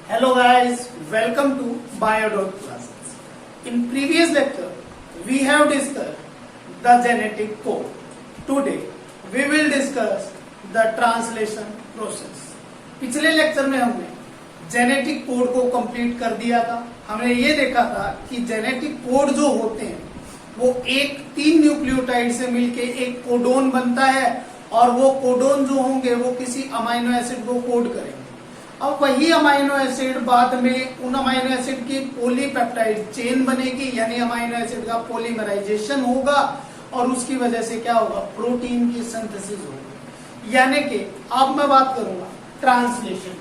Hello guys, welcome to Biodot classes. In previous lecture, we have discussed the genetic code. Today, we will discuss the translation process. पिछले lecture में हमने genetic code को complete कर दिया था। हमने ये देखा था कि जेनेटिक कोड जो होते हैं वो तीन न्यूक्लियोटाइड से मिलके एक कोडोन बनता है और वो कोडोन जो होंगे वो किसी अमाइनो एसिड को कोड करेंगे। अब वही अमाइनो एसिड बाद में उन अमाइनो एसिड की पॉलीपेप्टाइड चेन बनेगी, यानी अमाइनो एसिड का पॉलीमराइजेशन होगा और उसकी वजह से क्या होगा, प्रोटीन की सिंथेसिस होगी। यानी कि अब मैं बात करूंगा ट्रांसलेशन।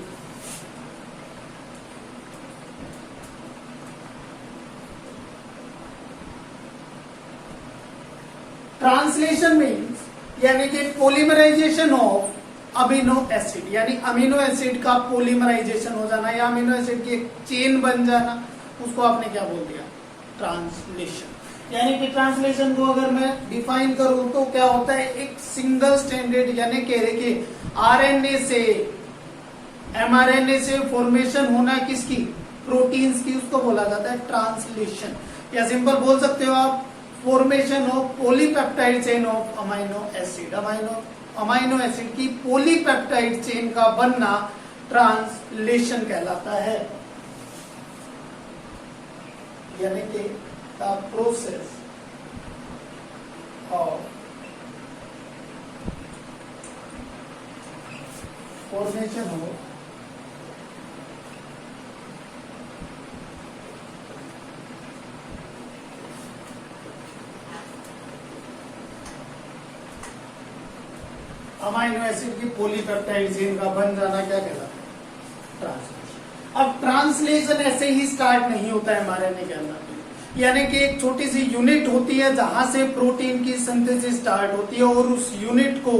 ट्रांसलेशन मीन्स यानी कि पॉलीमराइजेशन ऑफ अमीनो एसिड, यानी अमीनो एसिड का पॉलीमराइजेशन हो जाना या अमीनो एसिड की एक चेन बन जाना, उसको आपने क्या बोल दिया, ट्रांसलेशन। यानी कि ट्रांसलेशन को अगर मैं डिफाइन करूं तो क्या होता है, एक सिंगल स्टैंडर्ड यानी कि आरएनए से एमआरएनए से फॉर्मेशन होना किसकी, प्रोटीन्स की, उसको बोला जाता है ट्रांसलेशन। या सिंपल बोल सकते हो आप, formation of polypeptide chain of amino acid. Amino acid की पॉलीपेप्टाइड चेन का बनना ट्रांसलेशन कहलाता है। यानी कि the process of formation of amino acid की पॉलीपेप्टाइड चेन का बन जाना क्या कहलाता है, ट्रांसलेशन। अब ट्रांसलेशन ऐसे ही स्टार्ट नहीं होता है एमआरएनए के अंदर, यानी कि एक छोटी सी यूनिट होती है जहां से प्रोटीन की सिंथेसिस स्टार्ट होती है और उस यूनिट को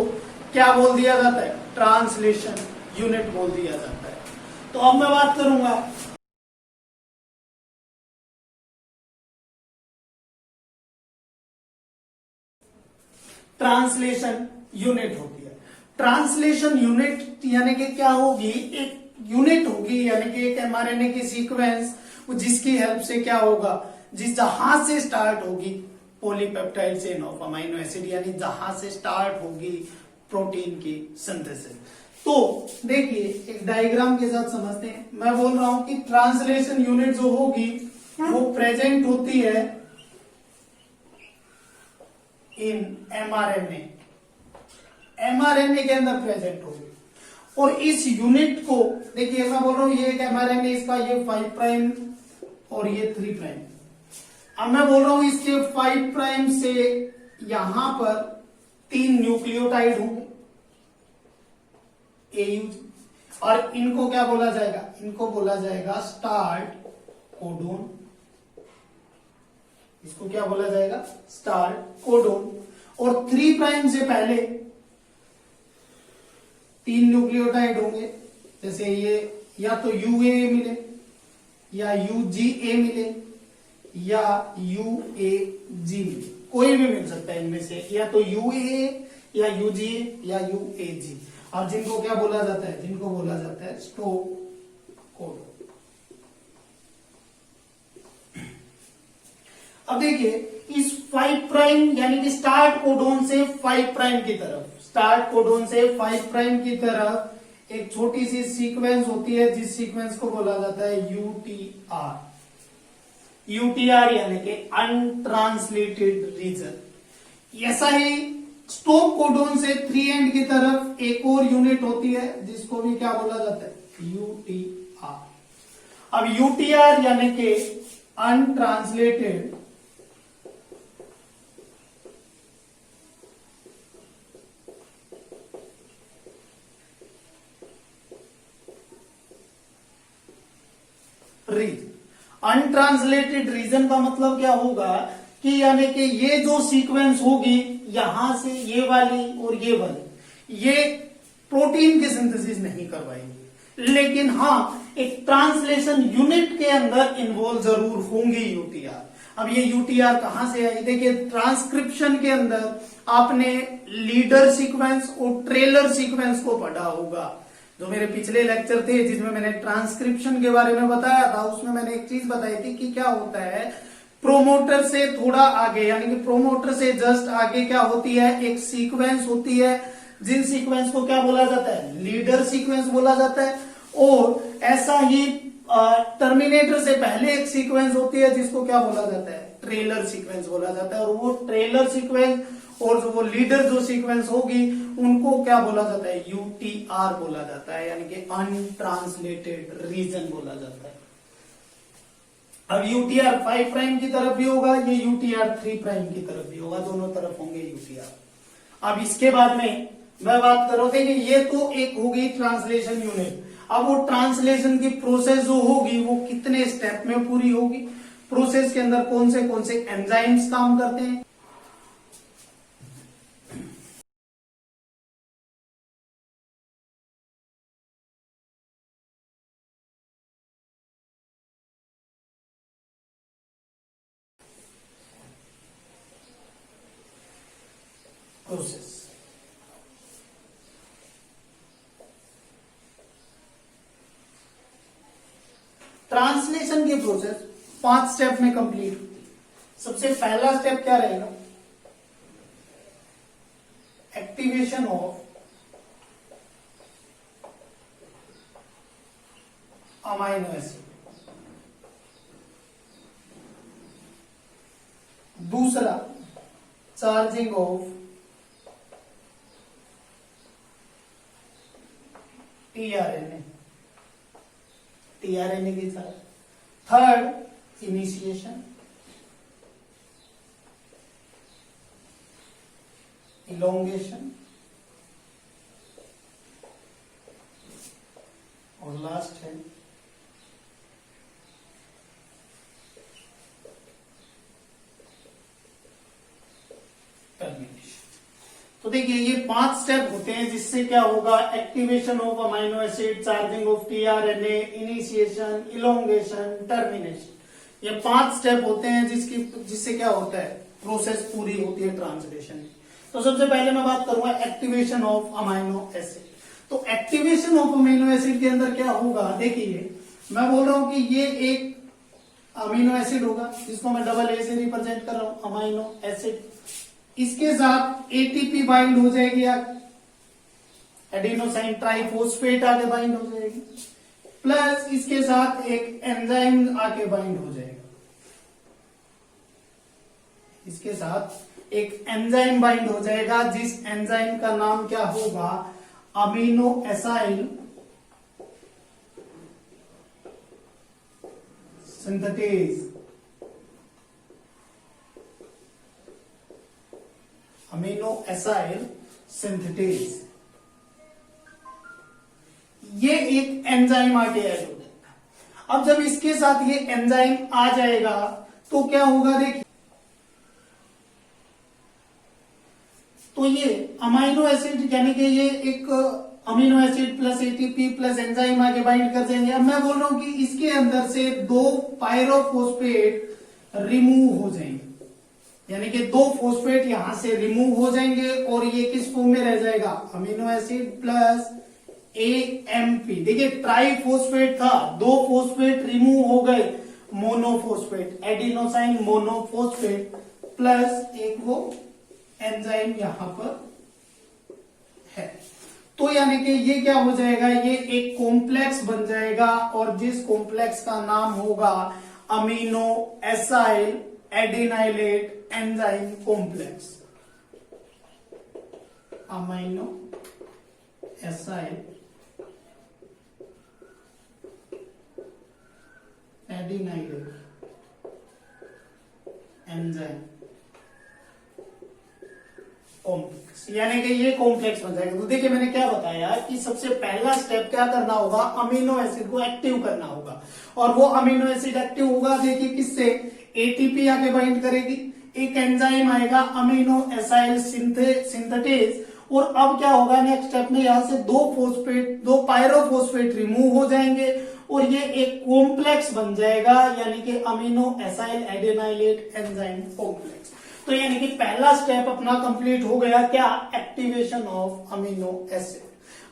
क्या बोल दिया जाता है, ट्रांसलेशन यूनिट बोल दिया जाता है। तो अब मैं बात करूंगा ट्रांसलेशन यूनिट होती है। ट्रांसलेशन यूनिट यानी कि क्या होगी, एक यूनिट होगी, यानी कि एक एमआरएनए की सीक्वेंस जिसकी हेल्प से क्या होगा, जहां से स्टार्ट होगी polypeptide chain of amino acid, यानी जहां से स्टार्ट होगी प्रोटीन की सिंथेसिस। तो देखिए एक डायग्राम के साथ समझते हैं। मैं बोल रहा हूं कि ट्रांसलेशन यूनिट जो होगी वो प्रेजेंट होती है इन एमआरएनए, एमआरएनए के अंदर प्रेजेंट होगी। और इस यूनिट को देखिए, मैं बोल रहा हूं ये एक एमआरएनए, इसका ये 5 प्राइम और ये 3 प्राइम। अब मैं बोल रहा हूं इसके 5 प्राइम से यहां पर 3 न्यूक्लियोटाइड होंगे एयूज, और इनको क्या बोला जाएगा, इनको बोला जाएगा स्टार्ट कोडोन। इसको क्या बोला जाएगा, स्टार्ट कोडोन। और 3 प्राइम से पहले 3 न्यूक्लियोटाइड होंगे, जैसे ये या तो यूए मिले या यूजीए मिले या यूएजी मिले, कोई भी मिल सकता है इनमें से, या तो यूए या यूजीए या यूएजी। और जिनको क्या बोला जाता है, जिनको बोला जाता है स्टॉप कोड। अब देखिए इस 5 प्राइम यानी कि स्टार्ट कोडोन से 5 प्राइम की तरफ, स्टार्ट कोडोन से 5 प्राइम की तरफ एक छोटी सी सीक्वेंस होती है, जिस सीक्वेंस को बोला जाता है यूटीआर। यूटीआर यानी कि अनट्रांसलेटेड रीजन। ऐसा ही स्टॉप कोडोन से 3 एंड की तरफ एक और यूनिट होती है जिसको भी क्या बोला जाता है, यूटीआर। अब यूटीआर यानी कि अनट्रांसलेटेड रीजन। अनट्रांसलेटेड रीजन का मतलब क्या होगा कि यानी कि ये जो सीक्वेंस होगी यहां से ये वाली और ये वाली, ये प्रोटीन की सिंथेसिस नहीं करवाएंगे, लेकिन हाँ एक ट्रांसलेशन यूनिट के अंदर इन्वॉल्व जरूर होंगी यूटीआर। अब ये यूटीआर कहां से आई, देखिए ट्रांसक्रिप्शन के अंदर आपने लीडर सीक्वेंस और ट्रेलर सीक्वेंस को पढ़ा होगा। जो मेरे पिछले लेक्चर थे जिसमें मैंने ट्रांसक्रिप्शन के बारे में बताया था, उसमें मैंने एक चीज बताई थी कि क्या होता है, प्रोमोटर से थोड़ा आगे यानी कि प्रोमोटर से जस्ट आगे क्या होती है, एक सीक्वेंस होती है, जिन सीक्वेंस को क्या बोला जाता है, लीडर सीक्वेंस बोला जाता है। और ऐसा ही टर्मिनेटर से पहले एक सीक्वेंस होती है जिसको क्या बोला जाता है, ट्रेलर सीक्वेंस बोला जाता है। और वो ट्रेलर सीक्वेंस और जो वो लीडर जो सीक्वेंस होगी उनको क्या बोला जाता है, यूटीआर बोला जाता है, यानी कि अनट्रांसलेटेड रीजन बोला जाता है। अब यूटीआर 5 प्राइम की तरफ भी होगा, ये यूटीआर 3 प्राइम की तरफ भी होगा, दोनों तरफ होंगे यूटीआर। अब इसके बाद में मैं बात कर रहा था कि ये तो एक होगी ट्रांसलेशन यूनिट। अब वो ट्रांसलेशन की प्रोसेस जो होगी वो कितने स्टेप में पूरी होगी, प्रोसेस के अंदर कौन से एंजाइम्स काम करते हैं। प्रोसेस ट्रांसलेशन की प्रोसेस 5 स्टेप में कंप्लीट होती है। सबसे पहला स्टेप क्या रहेगा, एक्टिवेशन ऑफ अमाइनो एसिड। दूसरा, चार्जिंग ऑफ टीआरएनए, टीआरएनए की तरह। थर्ड, इनिशिएशन, इलोंगेशन, और लास्ट है टर्मिनेशन। तो देखिए ये 5 स्टेप होते हैं जिससे क्या होगा, activation of amino acid, charging of tRNA, initiation, elongation, termination. ये 5 स्टेप होते हैं जिससे क्या होता है, प्रोसेस पूरी होती है ट्रांसलेशन की। तो सबसे पहले मैं बात करूंगा एक्टिवेशन ऑफ अमाइनो एसिड। तो एक्टिवेशन ऑफ अमीनो एसिड के अंदर क्या होगा, देखिए मैं बोल रहा हूं कि ये एक अमीनो एसिड होगा जिसको मैं डबल ए से रिप्रेजेंट कर रहा हूं, अमाइनो एसिड। इसके साथ एटीपी बाइंड हो जाएगी, एडिनोसाइन ट्राइफॉस्फेट आके बाइंड हो जाएगी, प्लस इसके साथ एक एंजाइम आके बाइंड हो जाएगा। इसके साथ एक एंजाइम बाइंड हो जाएगा जिस एंजाइम का नाम क्या होगा, amino acyl synthetase. Amino acyl synthetase, ये एक एंजाइम आके ऐड हो जाएगा। अब जब इसके साथ ये एंजाइम आ जाएगा तो क्या होगा, देखिए तो ये अमीनो एसिड यानी कि ये एक amino acid plus ATP plus enzyme आके बाइंड कर देंगे। अब मैं बोल रहा हूं कि इसके अंदर से 2 पायरोफोस्फेट रिमूव हो जाएंगे, यानी कि 2 फोस्फेट यहां से रिमूव हो जाएंगे और ये किस फॉर्म में रह जाएगा, अमीनो एसिड प्लस एएमपी। देखिए ट्राइफॉस्फेट था, 2 फोस्फेट रिमूव हो गए, मोनोफोस्फेट, एडिनोसाइन मोनोफोस्फेट प्लस एक वो एंजाइम यहां पर है। तो यानी कि ये क्या हो जाएगा, ये एक कॉम्प्लेक्स बन जाएगा और जिस कॉम्प्लेक्स का नाम होगा amino acyl adenylate enzyme complex. Amino acyl adenylate enzyme complex, यानी कि ये कॉम्प्लेक्स बन जाएगा। तो देखिए मैंने क्या बताया कि सबसे पहला स्टेप क्या करना होगा, अमीनो एसिड को एक्टिव करना होगा। और वो अमीनो एसिड एक्टिव होगा, देखिए किससे, एटीपी आके बाइंड करेगी, एक एंजाइम आएगा अमीनो एसाइल सिंथेटेज। और अब क्या होगा नेक्स्ट स्टेप में, यहां से 2 पायरोफोस्फेट रिमूव हो जाएंगे और ये एक कॉम्प्लेक्स बन जाएगा, यानी कि amino acyl adenylate enzyme complex. तो यानी कि पहला स्टेप अपना कंप्लीट हो गया, क्या, एक्टिवेशन ऑफ अमीनो एसिड।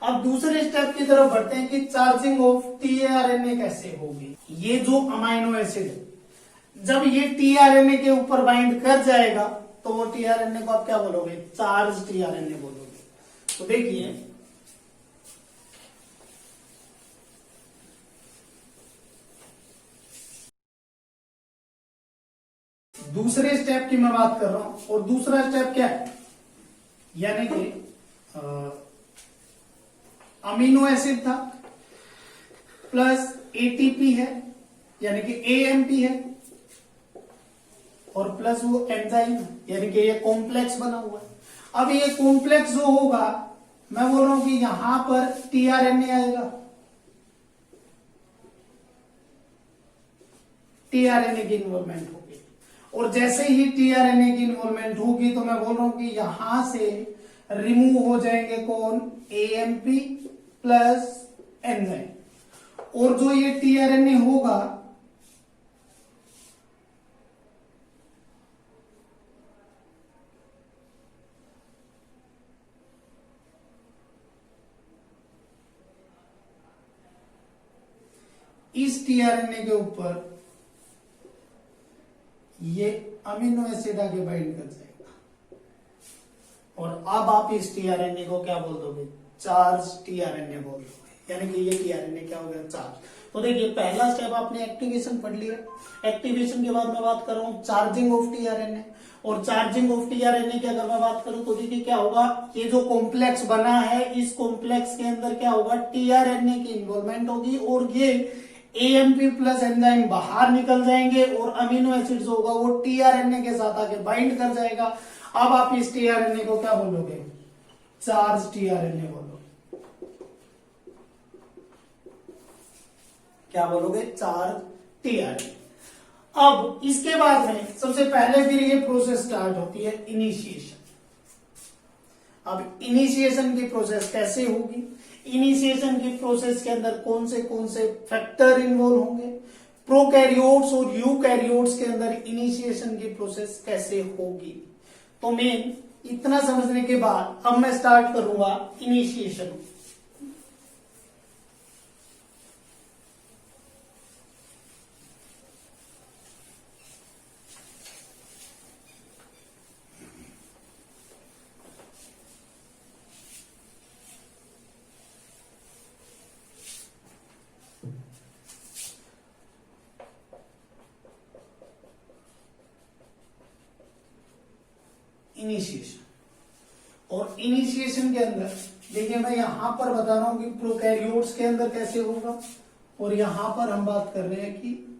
अब दूसरे स्टेप की तरफ बढ़ते हैं कि चार्जिंग ऑफ टीआरएनए कैसे होगी। ये जो अमाइनो एसिड है, जब ये टीआरएनए के ऊपर बाइंड कर जाएगा तो वो टीआरएनए को आप क्या बोलोगे, चार्ज टीआरएनए बोलोगे। तो देखिए दूसरे स्टेप की मैं बात कर रहा हूं, और दूसरा स्टेप क्या है, यानी कि अमीनो एसिड था प्लस एटीपी है यानी कि एएमपी है, और प्लस वो एंजाइम यानी कि ये कॉम्प्लेक्स बना हुआ है। अब ये कॉम्प्लेक्स जो होगा, मैं बोल रहा हूं कि यहां पर टीआरएनए आएगा, टीआरएनए की इन्वॉल्वमेंट होगी, और जैसे ही टीआरएनए की इन्वॉल्वमेंट होगी तो मैं बोल रहा हूं कि यहां से रिमूव हो जाएंगे कौन, एएमपी प्लस एंजाइम, और जो ये टीआरएनए होगा इस टीआरएनए के ऊपर ये अमीनो एसिड आगे बाइंड कर जाएगा, और अब आप इस टीआरएनए को क्या बोल दोगे, चार्ज टीआरएनए बोल दोगे, यानी कि ये टीआरएनए क्या हो गया, चार्ज। तो देखिए पहला स्टेप आपने एक्टिवेशन पढ़ लिया, एक्टिवेशन के बाद मैं बात कर रहा हूं चार्जिंग ऑफ टीआरएनए, और चार्जिंग ऑफ टीआरएनए की अगर मैं बात करूं तो देखिए क्या होगा, ये जो कॉम्प्लेक्स बना है इस कॉम्प्लेक्स के अंदर क्या होगा, टीआरएनए की इन्वॉल्वमेंट होगी, और ये एएमपी प्लस एंजाइम बाहर निकल जाएंगे, और अमीनो एसिड जो होगा वो टीआरएनए के साथ आके बाइंड कर जाएगा। अब आप इस टीआरएनए को क्या बोलोगे, चार्ज टीआरएनए बोलोगे, क्या बोलोगे, चार्ज टीआरएनए। अब इसके बाद में सबसे पहले फिर ये प्रोसेस स्टार्ट होती है, इनिशिएशन। अब इनिशिएशन की प्रोसेस कैसे होगी, इनिशिएशन की प्रोसेस के अंदर कौन से फैक्टर इन्वॉल्व होंगे, प्रोकैरियोट्स और यूकैरियोट्स के अंदर इनिशिएशन की प्रोसेस कैसे होगी। तो मेन इतना समझने के बाद अब मैं स्टार्ट करूंगा इनिशिएशन। इनिशिएशन, और इनिशिएशन के अंदर देखिए मैं यहां पर बता रहा हूं कि प्रोकैरियोट्स के अंदर कैसे होगा, और यहां पर हम बात कर रहे हैं कि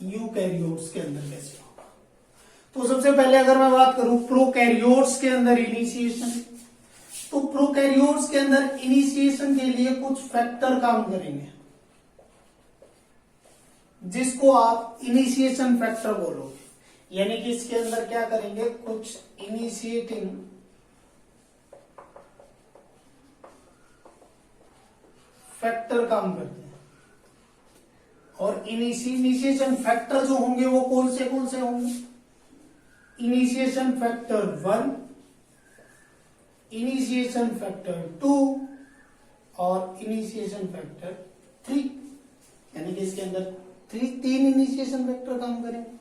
यूकैरियोट्स के अंदर कैसे होगा। तो सबसे पहले अगर मैं बात करूं प्रोकैरियोट्स के अंदर इनिशिएशन, तो प्रोकैरियोट्स के अंदर इनिशिएशन के लिए कुछ फैक्टर काम करेंगे जिसको आप इनिशिएशन फैक्टर बोलोगे, यानी कि इसके अंदर क्या करेंगे, कुछ इनिशिएटिंग फैक्टर काम करते हैं, और इनिशिएशन फैक्टर जो होंगे वो कौन से होंगे, इनिशिएशन फैक्टर 1, इनिशिएशन फैक्टर 2 और इनिशिएशन फैक्टर 3, यानी कि इसके अंदर तीन इनिशिएशन फैक्टर काम करेंगे।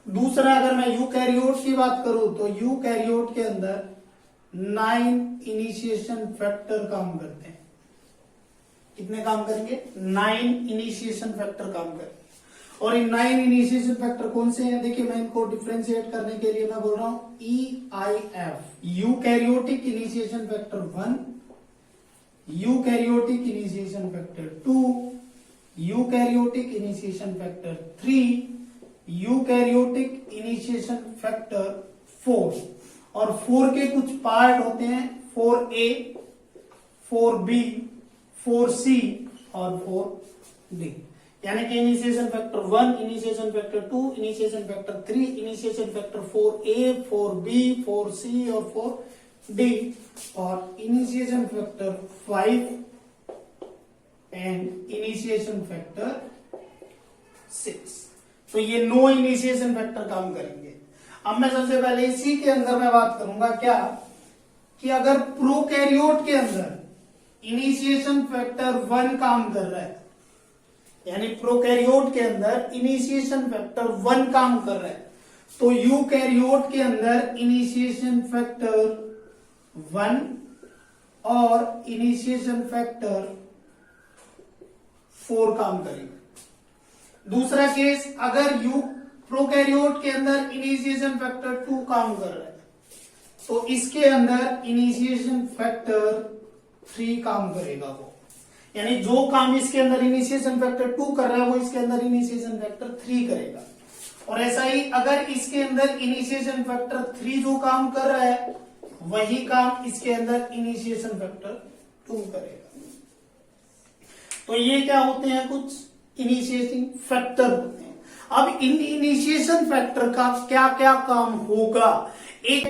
दूसरा अगर मैं यूकैरियोट की बात करूं तो यूकैरियोट के अंदर 9 इनिशिएशन फैक्टर काम करते हैं। कितने काम करेंगे, 9 इनिशिएशन फैक्टर काम करेंगे, और इन 9 इनिशिएशन फैक्टर कौन से हैं, देखिए मैं इनको डिफरेंशिएट करने के लिए मैं बोल रहा हूं EIF, eukaryotic initiation factor 1, eukaryotic initiation factor 2, eukaryotic initiation factor 3, eukaryotic initiation factor 4, और 4 के कुछ पार्ट होते हैं 4A, 4B, 4C और 4D, यानी कि initiation factor 1, initiation factor 2, initiation factor 3, initiation factor 4A, 4B, 4C और 4D, और initiation factor 5 and initiation factor 6। तो ये 9 इनिशिएशन फैक्टर काम करेंगे। अब मैं सबसे पहले इसी के अंदर मैं बात करूंगा क्या, कि अगर प्रोकैरियोट के अंदर इनिशिएशन फैक्टर 1 काम कर रहा है, यानी प्रोकैरियोट के अंदर इनिशिएशन फैक्टर 1 काम कर रहा है, तो यूकैरियोट के अंदर इनिशिएशन फैक्टर 1 और इनिशिएशन फैक्टर 4 काम करेगा। दूसरा केस, अगर प्रोकैरियोट के अंदर इनिशिएशन फैक्टर 2 काम कर रहा है, तो इसके अंदर इनिशिएशन फैक्टर 3 काम करेगा वो, यानी जो काम इसके अंदर इनिशिएशन फैक्टर 2 कर रहा है वो इसके अंदर इनिशिएशन फैक्टर 3 करेगा। और ऐसा ही अगर इसके अंदर इनिशिएशन फैक्टर 3 जो काम कर रहा है वही काम इसके अंदर इनिशिएशन फैक्टर 2 करेगा। तो ये क्या होते हैं, कुछ इनिशिएटिंग फैक्टर होते हैं। अब इन इनिशिएशन फैक्टर का क्या क्या काम होगा, एक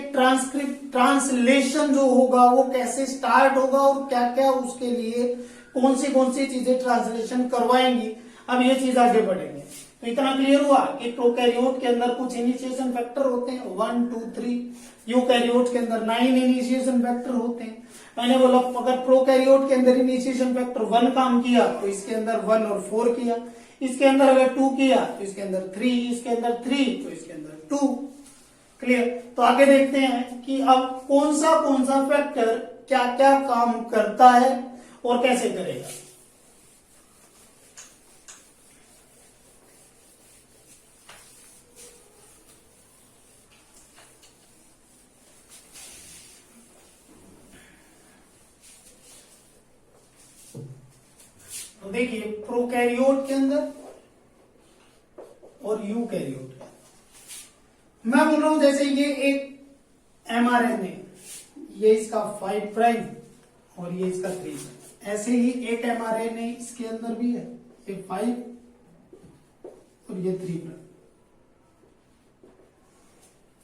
ट्रांसलेशन जो होगा वो कैसे स्टार्ट होगा और क्या क्या उसके लिए कौन सी चीजें ट्रांसलेशन करवाएंगी, अब ये चीज आगे बढ़ेंगे। तो इतना क्लियर हुआ कि प्रोकैरियोट के अंदर कुछ इनिशिएशन फैक्टर होते हैं 1, 2, 3। यूकैरियोट के अंदर 9 इनिशिएशन फैक्टर होते हैं। मैंने बोला अगर प्रोकैरियोट के अंदर इनिशिएशन फैक्टर 1 काम किया तो इसके अंदर 1 और 4 किया, इसके अंदर अगर 2 किया तो इसके अंदर 3, इसके अंदर 3 तो इसके अंदर 2। क्लियर। तो आगे देखते हैं कि अब कौन सा फैक्टर क्या क्या काम करता है और कैसे करेगा। तो देखिए प्रोकैरियोट के अंदर और यूकैरियोट के अंदर मैं बोल रहा हूं जैसे ये एक mRNA, ये इसका 5 प्राइम और ये इसका 3 प्राइम, ऐसे ही एक mRNA इसके अंदर भी है, ये 5 और ये 3 प्राइम।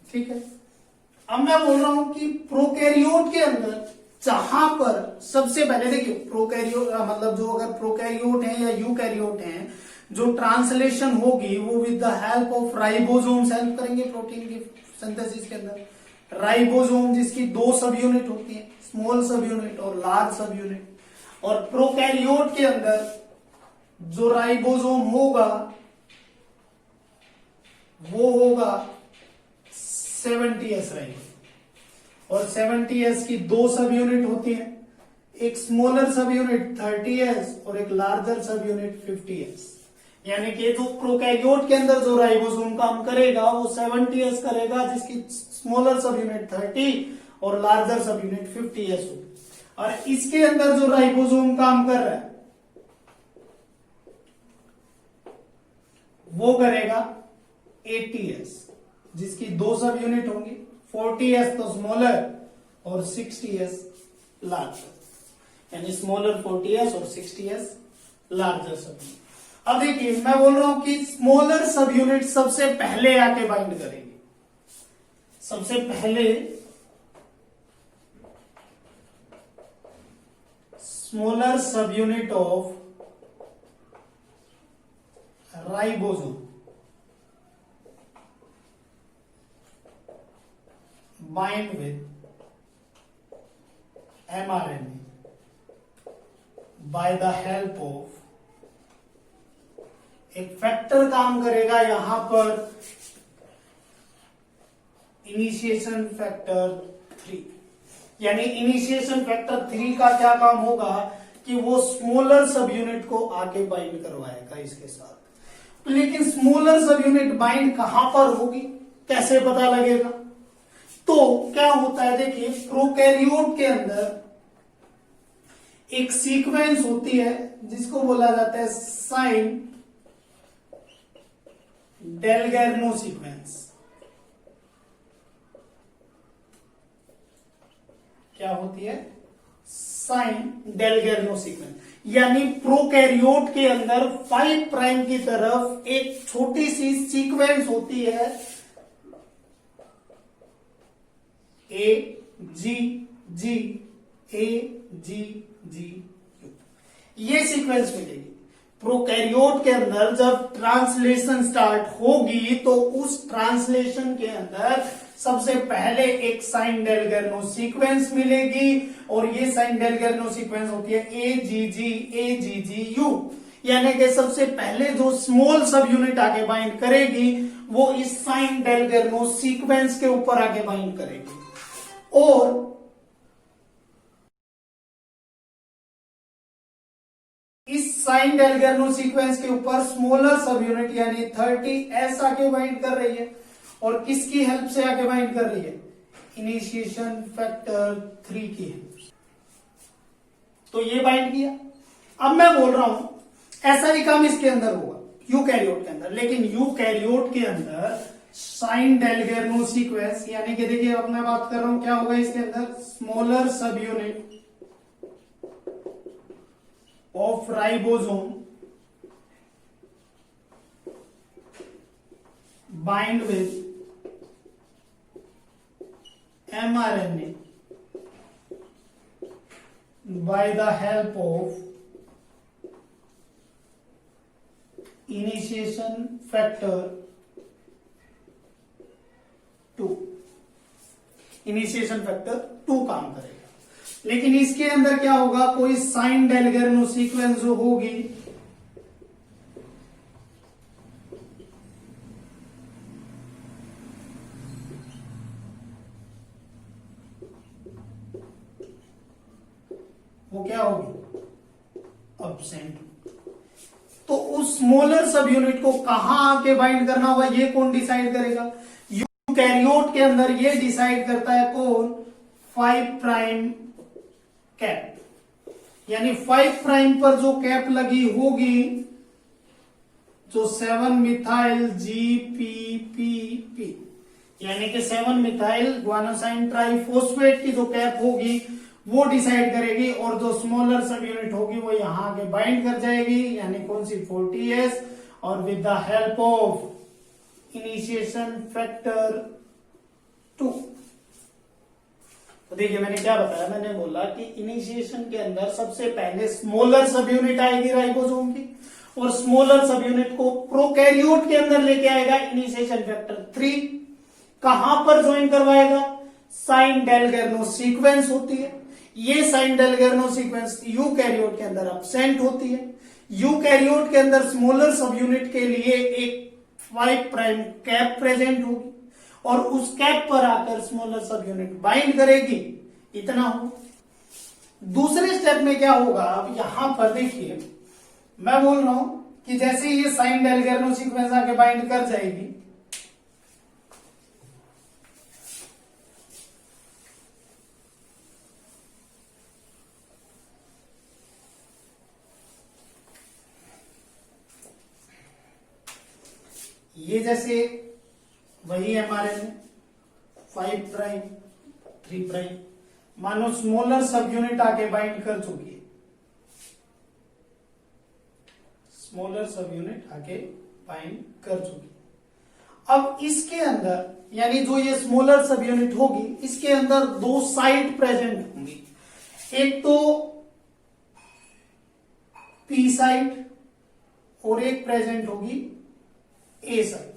ठीक है। अब मैं बोल रहा हूं कि प्रोकैरियोट के अंदर जहां पर सबसे पहले देखिए प्रोकैरियोट मतलब जो अगर प्रोकैरियोट है या यूकैरियोट है, जो ट्रांसलेशन होगी वो with the help of ribosomes help करेंगे प्रोटीन की सिंथेसिस के अंदर। राइबोसोम जिसकी 2 सब यूनिट होती है, स्मॉल सब यूनिट और लार्ज सब यूनिट। और प्रोकैरियोट के अंदर जो राइबोसोम होगा वो होगा 70S राइबोसोम, और 70S की 2 सब यूनिट होती है, एक स्मॉलर सब यूनिट 30S और एक लार्जर सब यूनिट 50S। यानी कि जो प्रोकैरियोट के अंदर जो राइबोसोम काम करेगा वो 70S करेगा, जिसकी स्मॉलर सब यूनिट 30 और लार्जर सब यूनिट 50S होगी। और इसके अंदर जो राइबोसोम काम कर रहा है वो करेगा 80S, जिसकी 2 सब यूनिट होंगी, 40S तो स्मॉलर और 60S लार्जर, यानी स्मॉलर 40S और 60S लार्जर सब यूनिट। अब देखिए मैं बोल रहा हूं कि स्मॉलर सब यूनिट सबसे पहले आके बाइंड करेंगे, सबसे पहले स्मॉलर सब unit of ribosome bind with mRNA by the help of एक फैक्टर काम करेगा यहां पर इनिशिएशन फैक्टर 3। यानी इनिशिएशन फैक्टर 3 का क्या काम होगा कि वो स्मॉलर सब यूनिट को आगे बाइंड करवाएगा इसके साथ। लेकिन स्मॉलर सब यूनिट बाइंड कहां पर होगी, कैसे पता लगेगा? तो क्या होता है देखिए प्रोकैरियोट के अंदर एक सीक्वेंस होती है जिसको बोला जाता है साइन डेलगैर्नो सीक्वेंस। क्या होती है? Shine Dalgarno sequence. यानी प्रोकैरियोट के अंदर 5 प्राइम की तरफ एक छोटी सी सीक्वेंस होती है ए जी जी ए जी जी यू, ये सीक्वेंस मिलेगी। प्रोकैरियोट के अंदर जब ट्रांसलेशन स्टार्ट होगी तो उस ट्रांसलेशन के अंदर सबसे पहले एक साइन डेलगर्नो सीक्वेंस मिलेगी और ये साइन डेलगर्नो सीक्वेंस होती है AGGAGGU, यानी कि सबसे पहले जो स्मॉल सब यूनिट आगे बाइंड करेगी वो इस साइन डेलगर्नो सीक्वेंस के ऊपर आगे बाइंड करेगी। और इस साइन डेलगर्नो सीक्वेंस के ऊपर स्मॉलर सब यूनिट यानी 30S आगे बाइंड कर रही है और किसकी हेल्प से आगे बाइंड कर रही है? इनिशिएशन फैक्टर 3 की हेल्प से। तो ये बाइंड किया। अब मैं बोल रहा हूं ऐसा ही काम इसके अंदर होगा यूकैरियोट के अंदर, लेकिन यूकैरियोट के अंदर साइन डेलगर्नो सीक्वेंस यानी कि देखिए अब मैं बात कर रहा हूं क्या होगा इसके अंदर, स्मॉलर सब unit of ribosome bind with mRNA by the help of initiation factor 2। Initiation factor 2 काम करेगा, लेकिन इसके अंदर क्या होगा, कोई साइन डेलगर्नो सीक्वेंस जो होगी वो क्या होगी, अब्सेंट। तो उस स्मॉलर सब यूनिट को कहां आके बाइंड करना होगा ये कौन डिसाइड करेगा? यूकैरियोट के अंदर ये डिसाइड करता है कौन, 5 प्राइम कैप, यानी 5 प्राइम पर जो कैप लगी होगी, जो 7 मिथाइल GPPP यानी कि 7 मिथाइल ग्वानोसाइन ट्राइफॉस्फेट की जो कैप होगी वो डिसाइड करेगी, और जो स्मॉलर सब यूनिट होगी वो यहां आके बाइंड कर जाएगी, यानी कौन सी, 40S, और with the help of initiation factor 2। तो देखिए मैंने क्या बताया, मैंने बोला कि इनिशिएशन के अंदर सबसे पहले स्मॉलर सब यूनिट आएगी राइबोसोम की, और स्मॉलर सब यूनिट को प्रोकैरियोट के अंदर लेके आएगा इनिशिएशन फैक्टर 3। कहां पर ज्वाइन करवाएगा, साइन डेलगर्नो सीक्वेंस होती है, ये साइन डेलगर्नो सीक्वेंस यूकैरियोट के अंदर अब्सेंट होती है। यूकैरियोट के अंदर स्मॉलर सब यूनिट के लिए एक 5 प्राइम कैप प्रेजेंट होगी और उस कैप पर आकर स्मॉलर सब यूनिट बाइंड करेगी, इतना हो। दूसरे स्टेप में क्या होगा, अब यहां पर देखिए मैं बोल रहा हूं कि जैसे ये साइन डेलगर्नो सीक्वेंस आके बाइंड कर जाएगी, ये जैसे वही एमआरएनए 5 प्राइम 3 प्राइम, मानो स्मॉलर सब यूनिट आके बाइंड कर चुकी है, स्मॉलर सब यूनिट आके बाइंड कर चुकी है। अब इसके अंदर यानी जो ये स्मॉलर सब यूनिट होगी इसके अंदर 2 साइट प्रेजेंट होंगी, एक तो पी साइट और एक प्रेजेंट होगी ए साइट,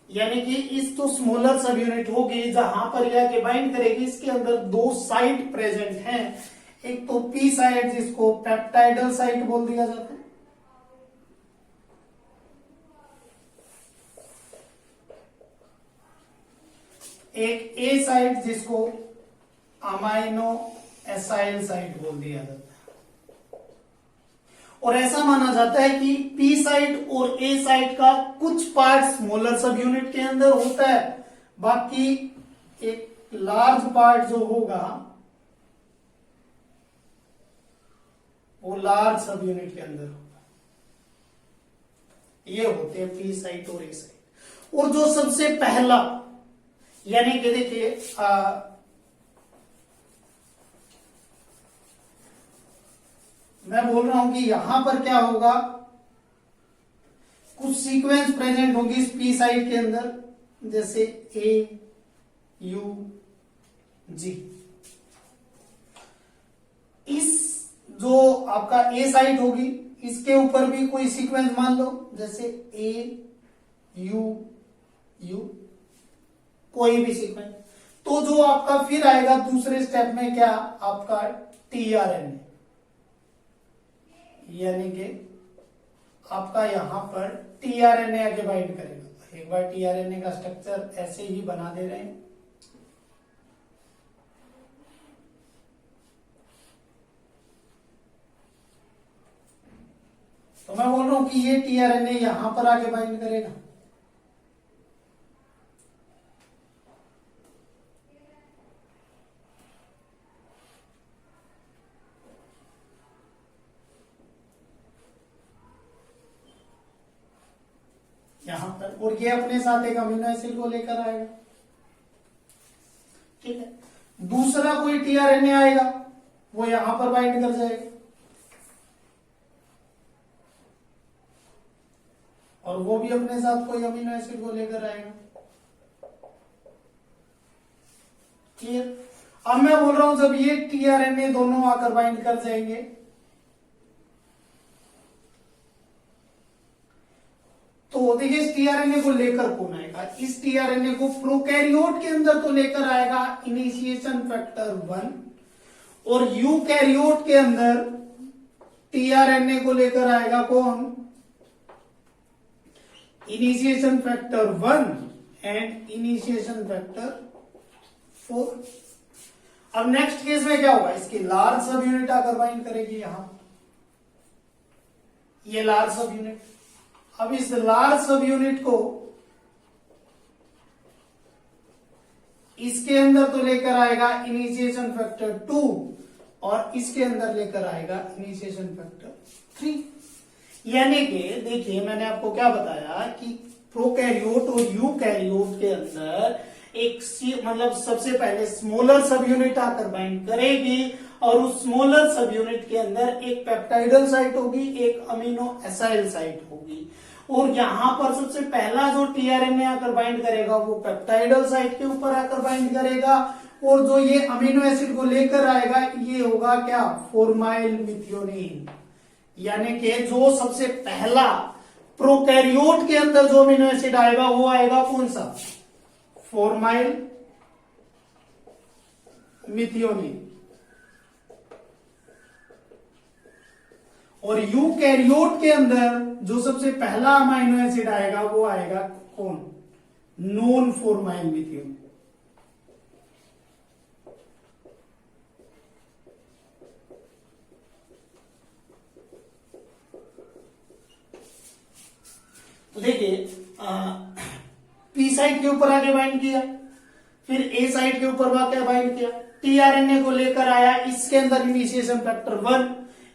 यानी कि इस तो स्मॉलर सब यूनिट होगी जहां पर यह के बाइंड करेगी, इसके अंदर 2 साइट प्रेजेंट हैं, एक तो पी साइट जिसको पेप्टाइडल साइट बोल दिया जाता है, एक ए साइट जिसको अमाइनो एसाइल साइट बोल दिया जाता है। और ऐसा माना जाता है कि पी साइट और ए साइट का कुछ पार्ट स्मॉलर सब यूनिट के अंदर होता है, बाकी एक लार्ज पार्ट जो होगा वो लार्ज सब यूनिट के अंदर होगा। ये होते हैं पी साइट और ए साइट। और जो सबसे पहला यानी कि देखिए मैं बोल रहा हूं कि यहां पर क्या होगा, कुछ सीक्वेंस प्रेजेंट होगी इस पी साइट के अंदर, जैसे ए यू जी। इस जो आपका ए साइट होगी इसके ऊपर भी कोई सीक्वेंस मान लो, जैसे ए यू यू, कोई भी सीक्वेंस। तो जो आपका फिर आएगा दूसरे स्टेप में क्या, आपका टीआरएनए, यानी कि आपका यहां पर टीआरएनए आके बाइंड करेगा। एक बार टीआरएनए का स्ट्रक्चर ऐसे ही बना दे रहे हैं। तो मैं बोल रहा हूं कि ये टीआरएनए यहां पर आके बाइंड करेगा, यहां पर, और ये अपने साथ एक अमीनो एसिड को लेकर आएगा। ठीक है, दूसरा कोई टीआरएनए आएगा, वो यहां पर बाइंड कर जाएगा, और वो भी अपने साथ कोई अमीनो एसिड को लेकर आएगा। क्लियर। अब मैं बोल रहा हूं जब ये टीआरएनए दोनों आकर बाइंड कर जाएंगे, तो देखिए इस टीआरएनए को लेकर कौन आएगा, इस टीआरएनए को प्रोकैरियोट के अंदर तो लेकर आएगा इनिशिएशन फैक्टर 1, और यूकैरियोट के अंदर टीआरएनए को लेकर आएगा कौन, initiation factor 1 and initiation factor 4। अब नेक्स्ट केस में क्या होगा, इसकी लार्ज सब यूनिट आकर बाइंड करेगी यहां, ये लार्ज सब यूनिट। अब इस लार्ज सब यूनिट को इसके अंदर तो लेकर आएगा इनिशिएशन फैक्टर 2, और इसके अंदर लेकर आएगा इनिशिएशन फैक्टर 3। यानी कि देखिए मैंने आपको क्या बताया कि प्रोकैरियोट और यूकैरियोट के अंदर एक मतलब सबसे पहले स्मॉलर सब यूनिट आकर बाइंड करेगी, और उस स्मॉलर सब यूनिट के अंदर एक पेप्टाइडल साइट होगी, एक अमीनो एसाइल साइट होगी, और यहां पर सबसे पहला जो टीआरएनए आकर बाइंड करेगा वो पेप्टाइडल साइट के ऊपर आकर बाइंड करेगा, और जो ये अमीनो एसिड को लेकर आएगा ये होगा क्या, फॉर्माइल मिथियोनिन। यानी कि जो सबसे पहला प्रोकैरियोट के अंदर जो अमीनो एसिड आएगा वो आएगा कौन सा, फॉर्माइल मिथियोनिन, और यूकैरियोट के अंदर जो सबसे पहला अमीनो एसिड आएगा वो आएगा कौन, नॉन फॉर्माइल मिथियोनिन। तो देखिए पी साइड के ऊपर आगे बाइंड किया, फिर ए साइड के ऊपर आके बाइंड किया, टीआरएनए को लेकर आया, इसके अंदर इनिशिएशन फैक्टर 1,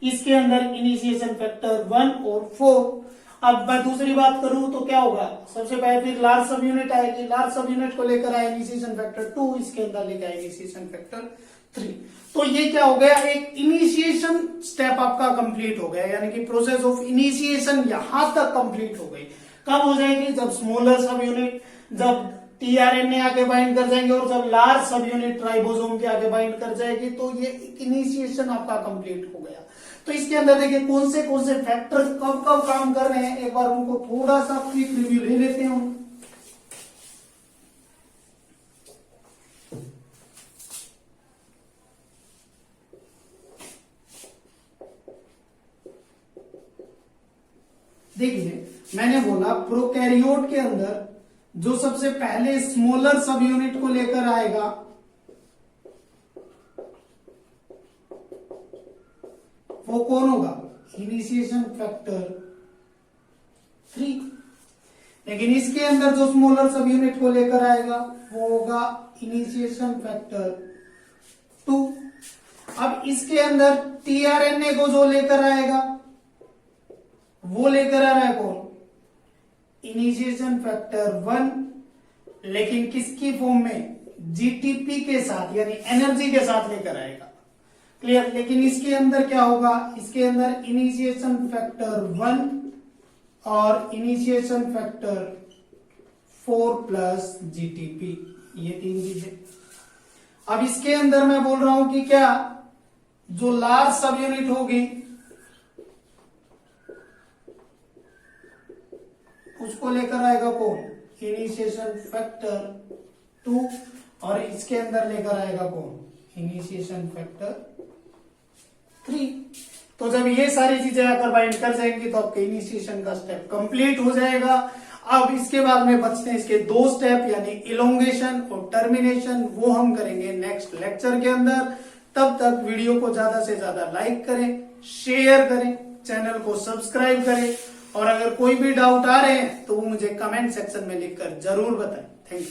इसके अंदर इनिशिएशन फैक्टर 1 और 4। अब मैं दूसरी बात करूं तो क्या होगा, सबसे पहले फिर लार्ज सब यूनिट आएगी, लार्ज सब यूनिट को लेकर आया इनिशिएशन फैक्टर 2, इसके अंदर लेकर आया इनिशिएशन फैक्टर 3। तो ये क्या हो गया, एक इनिशिएशन स्टेप आपका कंप्लीट हो गया, यानी कि प्रोसेस ऑफ इनिशिएशन यहां तक कंप्लीट हो गई। कब हो जाएगी, जब स्मॉलर सब यूनिट, जब टीआरएनए आके बाइंड कर जाएंगे, और जब लार्ज सब यूनिट राइबोसोम के आगे बाइंड कर जाएगी, तो ये इनिशिएशन आपका कंप्लीट हो गया। तो इसके अंदर देखिए कौन से फैक्टर कब कब काम कर रहे हैं, एक बार उनको थोड़ा सा क्विक रिव्यू ले लेते हैं। देखिए मैंने बोला प्रोकैरियोट के अंदर जो सबसे पहले स्मॉलर सब यूनिट को लेकर आएगा वो कौन होगा, इनिशिएशन फैक्टर 3। लेकिन इसके अंदर जो स्मॉलर सब यूनिट को लेकर आएगा वो होगा इनिशिएशन फैक्टर 2। अब इसके अंदर टीआरएनए को जो लेकर आएगा वो लेकर आ रहा है कौन, इनिशिएशन फैक्टर 1, लेकिन किसकी फॉर्म में, जीटीपी के साथ, यानी एनर्जी के साथ लेकर आएगा। क्लियर। लेकिन इसके अंदर क्या होगा, इसके अंदर इनिशिएशन फैक्टर 1 और इनिशिएशन फैक्टर 4 प्लस जीटीपी, ये 3 चीजें। अब इसके अंदर मैं बोल रहा हूं कि क्या, जो लार्ज सब यूनिट होगी उसको लेकर आएगा कौन, इनिशिएशन फैक्टर 2 और इसके अंदर लेकर आएगा कौन, इनिशिएशन फैक्टर 3। तो जब ये सारी चीजें आकर बाइंड कर जाएंगी तो आपके इनिशिएशन का स्टेप कंप्लीट हो जाएगा। अब इसके बाद में बचते हैं इसके 2 स्टेप, यानी इलोंगेशन और टर्मिनेशन, वो हम करेंगे नेक्स्ट लेक्चर के अंदर। तब तक वीडियो को ज्यादा से ज्यादा लाइक करें, शेयर करें, चैनल को सब्सक्राइब करें, और अगर कोई भी डाउट आ रहे हैं तो वो मुझे कमेंट सेक्शन में लिखकर जरूर बताएं। Thank you.